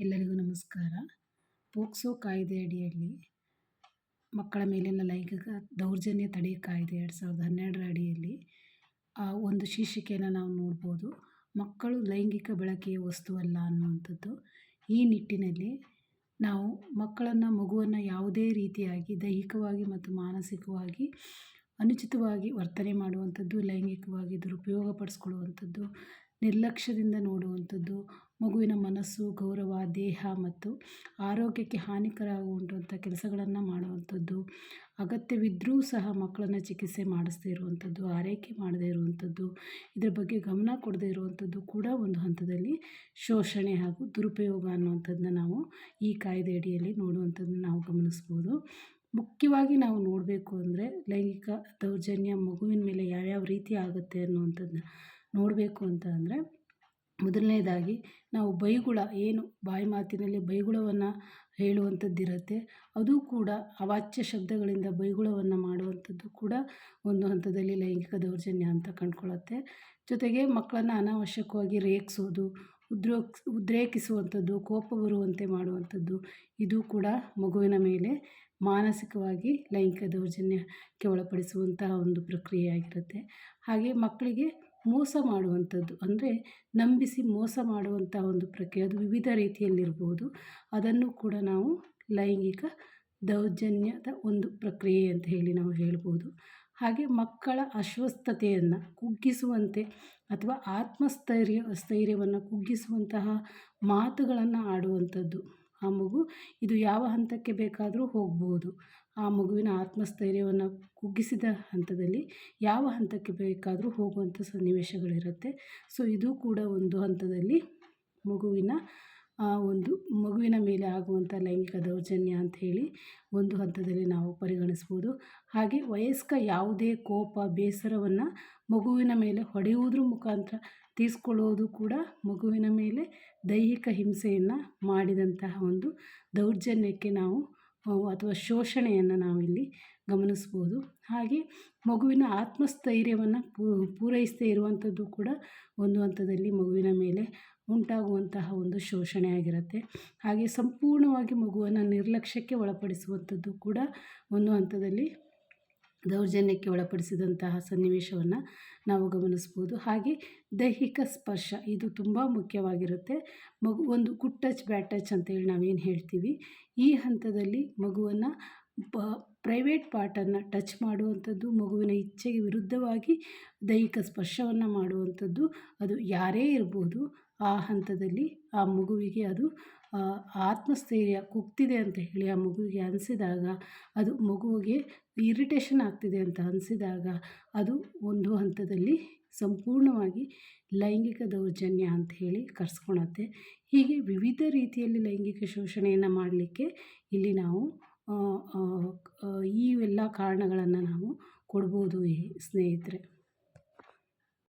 ಎಲ್ಲರಿಗೂ ನಮಸ್ಕಾರ. ಪೋಕ್ಸೋ ಕಾಯ್ದೆ ಅಡಿಯಲ್ಲಿ ಮಕ್ಕಳ ಮೇಲಿನ ಲೈಂಗಿಕ ದೌರ್ಜನ್ಯ ತಡೆ ಕಾಯ್ದೆ 2012ರ ಅಡಿಯಲ್ಲಿ ಒಂದು ಶೀರ್ಷಿಕೆಯನ್ನು ನಾವು ನೋಡ್ಬೋದು. ಮಕ್ಕಳು ಲೈಂಗಿಕ ಬಳಕೆಯ ವಸ್ತುವಲ್ಲ ಅನ್ನುವಂಥದ್ದು. ಈ ನಿಟ್ಟಿನಲ್ಲಿ ನಾವು ಮಗುವನ್ನು ಯಾವುದೇ ರೀತಿಯಾಗಿ ದೈಹಿಕವಾಗಿ ಮತ್ತು ಮಾನಸಿಕವಾಗಿ ಅನುಚಿತವಾಗಿ ವರ್ತನೆ ಮಾಡುವಂಥದ್ದು, ಲೈಂಗಿಕವಾಗಿ ದುರುಪಯೋಗ ಪಡಿಸ್ಕೊಳ್ಳುವಂಥದ್ದು, ನಿರ್ಲಕ್ಷ್ಯದಿಂದ ನೋಡುವಂಥದ್ದು, ಮಗುವಿನ ಮನಸ್ಸು, ಗೌರವ, ದೇಹ ಮತ್ತು ಆರೋಗ್ಯಕ್ಕೆ ಹಾನಿಕರ ಆಗುವಂಥ ಕೆಲಸಗಳನ್ನು ಮಾಡುವಂಥದ್ದು, ಅಗತ್ಯವಿದ್ದರೂ ಸಹ ಮಕ್ಕಳನ್ನು ಚಿಕಿತ್ಸೆ ಮಾಡಿಸದೇ ಇರುವಂಥದ್ದು, ಆರೈಕೆ ಮಾಡದೇ ಇರುವಂಥದ್ದು, ಇದರ ಬಗ್ಗೆ ಗಮನ ಕೊಡದೇ ಇರುವಂಥದ್ದು ಕೂಡ ಒಂದು ಹಂತದಲ್ಲಿ ಶೋಷಣೆ ಹಾಗೂ ದುರುಪಯೋಗ ಅನ್ನುವಂಥದ್ದನ್ನ ನಾವು ಈ ಕಾಯ್ದೆ ಅಡಿಯಲ್ಲಿ ನೋಡುವಂಥದ್ದನ್ನ ನಾವು ಗಮನಿಸ್ಬೋದು. ಮುಖ್ಯವಾಗಿ ನಾವು ನೋಡಬೇಕು ಅಂದರೆ ಲೈಂಗಿಕ ದೌರ್ಜನ್ಯ ಮಗುವಿನ ಮೇಲೆ ಯಾವ್ಯಾವ ರೀತಿ ಆಗುತ್ತೆ ಅನ್ನುವಂಥದ್ದನ್ನ ನೋಡಬೇಕು ಅಂತ ಅಂದರೆ, ಮೊದಲನೇದಾಗಿ ನಾವು ಬೈಗುಳ, ಏನು ಬಾಯಿ ಮಾತಿನಲ್ಲಿ ಬೈಗುಳವನ್ನು ಹೇಳುವಂಥದ್ದಿರುತ್ತೆ, ಅದು ಕೂಡ ಅವಾಚ್ಯ ಶಬ್ದಗಳಿಂದ ಬೈಗುಳವನ್ನು ಮಾಡುವಂಥದ್ದು ಕೂಡ ಒಂದು ಹಂತದಲ್ಲಿ ಲೈಂಗಿಕ ದೌರ್ಜನ್ಯ ಅಂತ ಕಂಡುಕೊಳ್ಳುತ್ತೆ. ಜೊತೆಗೆ ಮಕ್ಕಳನ್ನು ಅನಾವಶ್ಯಕವಾಗಿ ರೇಗಿಸೋದು, ಉದ್ರೇಕಿಸುವಂಥದ್ದು, ಕೋಪ ಬರುವಂತೆ ಮಾಡುವಂಥದ್ದು, ಇದು ಕೂಡ ಮಗುವಿನ ಮೇಲೆ ಮಾನಸಿಕವಾಗಿ ಲೈಂಗಿಕ ದೌರ್ಜನ್ಯಕ್ಕೆ ಒಳಪಡಿಸುವಂತಹ ಒಂದು ಪ್ರಕ್ರಿಯೆಯಾಗಿರುತ್ತೆ. ಹಾಗೆ ಮಕ್ಕಳಿಗೆ ಮೋಸ ಮಾಡುವಂಥದ್ದು, ಅಂದರೆ ನಂಬಿಸಿ ಮೋಸ ಮಾಡುವಂಥ ಒಂದು ಪ್ರಕ್ರಿಯೆ, ಅದು ವಿವಿಧ ರೀತಿಯಲ್ಲಿರ್ಬೋದು. ಅದನ್ನು ಕೂಡ ನಾವು ಲೈಂಗಿಕ ದೌರ್ಜನ್ಯದ ಒಂದು ಪ್ರಕ್ರಿಯೆ ಅಂತ ಹೇಳಿ ನಾವು ಹೇಳ್ಬೋದು. ಹಾಗೆ ಮಕ್ಕಳ ಅಸ್ವಸ್ಥತೆಯನ್ನು ಕುಗ್ಗಿಸುವಂತೆ ಅಥವಾ ಸ್ಥೈರ್ಯವನ್ನು ಕುಗ್ಗಿಸುವಂತಹ ಮಾತುಗಳನ್ನು ಆಡುವಂಥದ್ದು. ಆ ಮಗು ಇದು ಯಾವ ಹಂತಕ್ಕೆ ಬೇಕಾದರೂ ಹೋಗ್ಬೋದು. ಆ ಮಗುವಿನ ಆತ್ಮಸ್ಥೈರ್ಯವನ್ನು ಕುಗ್ಗಿಸಿದ ಹಂತದಲ್ಲಿ ಯಾವ ಹಂತಕ್ಕೆ ಬೇಕಾದರೂ ಹೋಗುವಂಥ ಸನ್ನಿವೇಶಗಳಿರುತ್ತೆ. ಸೊ ಇದು ಕೂಡ ಒಂದು ಹಂತದಲ್ಲಿ ಮಗುವಿನ ಮೇಲೆ ಆಗುವಂಥ ಲೈಂಗಿಕ ದೌರ್ಜನ್ಯ ಅಂಥೇಳಿ ಒಂದು ಹಂತದಲ್ಲಿ ನಾವು ಪರಿಗಣಿಸ್ಬೋದು. ಹಾಗೆ ವಯಸ್ಕ ಯಾವುದೇ ಕೋಪ, ಬೇಸರವನ್ನು ಮಗುವಿನ ಮೇಲೆ ಹೊಡೆಯುವುದ್ರ ಮುಖಾಂತರ ತೀರಿಸ್ಕೊಳ್ಳೋದು ಕೂಡ ಮಗುವಿನ ಮೇಲೆ ದೈಹಿಕ ಹಿಂಸೆಯನ್ನು ಮಾಡಿದಂತಹ ಒಂದು ದೌರ್ಜನ್ಯಕ್ಕೆ ನಾವು ಅಥವಾ ಶೋಷಣೆಯನ್ನು ನಾವಿಲ್ಲಿ ಗಮನಿಸ್ಬೋದು. ಹಾಗೆ ಮಗುವಿನ ಆತ್ಮಸ್ಥೈರ್ಯವನ್ನು ಪೂರೈಸದೇ ಇರುವಂಥದ್ದು ಕೂಡ ಒಂದು ಹಂತದಲ್ಲಿ ಮಗುವಿನ ಮೇಲೆ ಉಂಟಾಗುವಂತಹ ಒಂದು ಶೋಷಣೆ ಆಗಿರುತ್ತೆ. ಹಾಗೆ ಸಂಪೂರ್ಣವಾಗಿ ಮಗುವನ್ನು ನಿರ್ಲಕ್ಷ್ಯಕ್ಕೆ ಒಳಪಡಿಸುವಂಥದ್ದು ಕೂಡ ಒಂದು ಹಂತದಲ್ಲಿ ದೌರ್ಜನ್ಯಕ್ಕೆ ಒಳಪಡಿಸಿದಂತಹ ಸನ್ನಿವೇಶವನ್ನು ನಾವು ಗಮನಿಸ್ಬೋದು. ಹಾಗೆ ದೈಹಿಕ ಸ್ಪರ್ಶ, ಇದು ತುಂಬ ಮುಖ್ಯವಾಗಿರುತ್ತೆ. ಒಂದು ಗುಡ್ ಟಚ್, ಬ್ಯಾಡ್ ಟಚ್ ಅಂತೇಳಿ ನಾವೇನು ಹೇಳ್ತೀವಿ, ಈ ಹಂತದಲ್ಲಿ ಮಗುವನ್ನು ಪ್ರೈವೇಟ್ ಪಾರ್ಟನ್ನು ಟಚ್ ಮಾಡುವಂಥದ್ದು, ಮಗುವಿನ ಇಚ್ಛೆಗೆ ವಿರುದ್ಧವಾಗಿ ದೈಹಿಕ ಸ್ಪರ್ಶವನ್ನು ಮಾಡುವಂಥದ್ದು, ಅದು ಯಾರೇ ಇರ್ಬೋದು. ಆ ಹಂತದಲ್ಲಿ ಆ ಮಗುವಿಗೆ ಅದು ಆತ್ಮಸ್ಥೈರ್ಯ ಕುಗ್ತಿದೆ ಅಂತ ಹೇಳಿ ಆ ಮಗುವಿಗೆ ಅನಿಸಿದಾಗ, ಅದು ಮಗುವಿಗೆ ಇರಿಟೇಷನ್ ಆಗ್ತಿದೆ ಅಂತ ಅನಿಸಿದಾಗ, ಅದು ಒಂದು ಹಂತದಲ್ಲಿ ಸಂಪೂರ್ಣವಾಗಿ ಲೈಂಗಿಕ ದೌರ್ಜನ್ಯ ಅಂತ ಹೇಳಿ ಕರೆಸ್ಕೊಳತ್ತೆ. ಹೀಗೆ ವಿವಿಧ ರೀತಿಯಲ್ಲಿ ಲೈಂಗಿಕ ಶೋಷಣೆಯನ್ನು ಮಾಡಲಿಕ್ಕೆ ಇಲ್ಲಿ ನಾವು ಈ ಎಲ್ಲ ಕಾರಣಗಳನ್ನು ನಾವು ಕೊಡ್ಬೋದು ಸ್ನೇಹಿತರೆ.